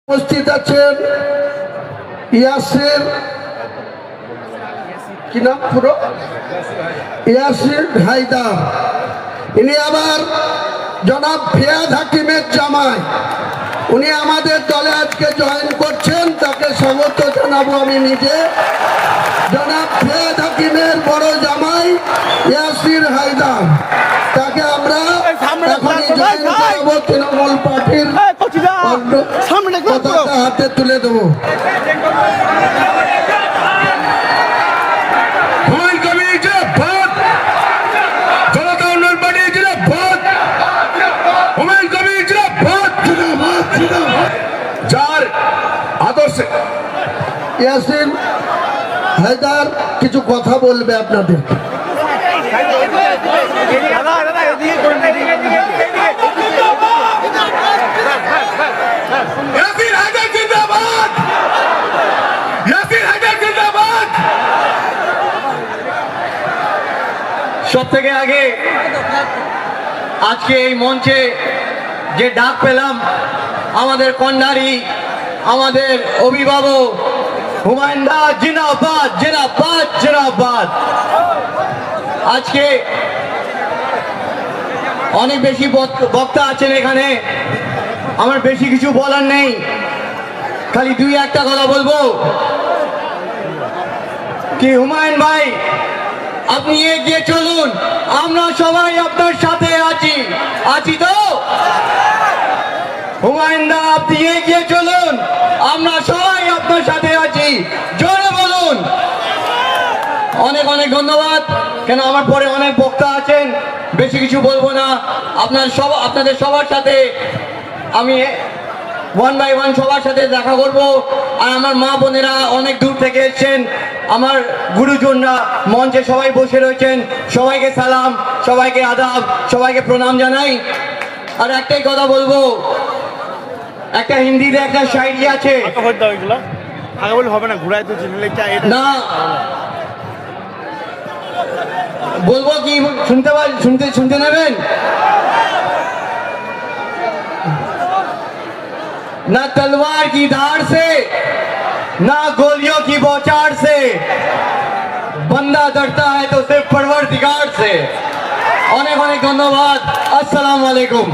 উপস্থিত আছেন ইয়াসির, কি নাম পুরো, ইয়াসির হায়দার। ইনি আবার জনাব ফিয়াদ হাকিমের জামাই। উনি আমাদের দলে আজকে জয়েন করছেন, তাকে স্বাগত জানাবো আমি নিজে। জনাব ফিয়াদ হাকিমের বড় জামাই ইয়াসির হায়দার, তাকে আমরা এখনই জয়েন করাবো। তৃণমূল পার্টির পতাকা হাতে তুলে দেবো। ইয়াসির হায়দার কিছু কথা বলবে আপনাদের। সব থেকে আগে আজকে এই মঞ্চে যে ডাক পেলাম, আমাদের কন্যারী, আমাদের অভিভাবক হুমায়ুন দা জিন্দাবাদ জিন্দাবাদ জিন্দাবাদ। আজকে অনেক বেশি বক্তা আছেন এখানে, আমার বেশি কিছু বলার নেই, খালি দুই একটা কথা বলবো কি হুমায়ুন ভাই আপনি এগিয়ে চলুন, আমরা সবাই আপনার সাথে আছি তো। হুমায়ুন দা আপনি এগিয়ে চলুন, আমরা সবাই আপনার সাথে আছি, জোরে বলুন। অনেক অনেক ধন্যবাদ। কেন আমার পরে অনেক বক্তা আছেন, বেশি কিছু বলবো না। আপনাদের সবার সাথে আমি ওয়ান বাই ওয়ান সবার সাথে দেখা করব। আর আমার মা বোনেরা অনেক দূর থেকে এসেছেন, আমার গুরুজনরা মঞ্চে সবাই বসে রয়েছেন, সবাইকে সালাম, সবাইকে আদাব, সবাইকে প্রণাম জানাই। আর একটাই কথা বলবো, একটা হিন্দিতে একটা শায়রি আছে, না বলবো কি, শুনতে নেবেন? ना तलवार की धार से, ना गोलियों की बौछार से, बंदा डरता है तो सिर्फ परवरदिगार से। अनेक अनेक धन्यवाद। अस्सलाम वालेकुम।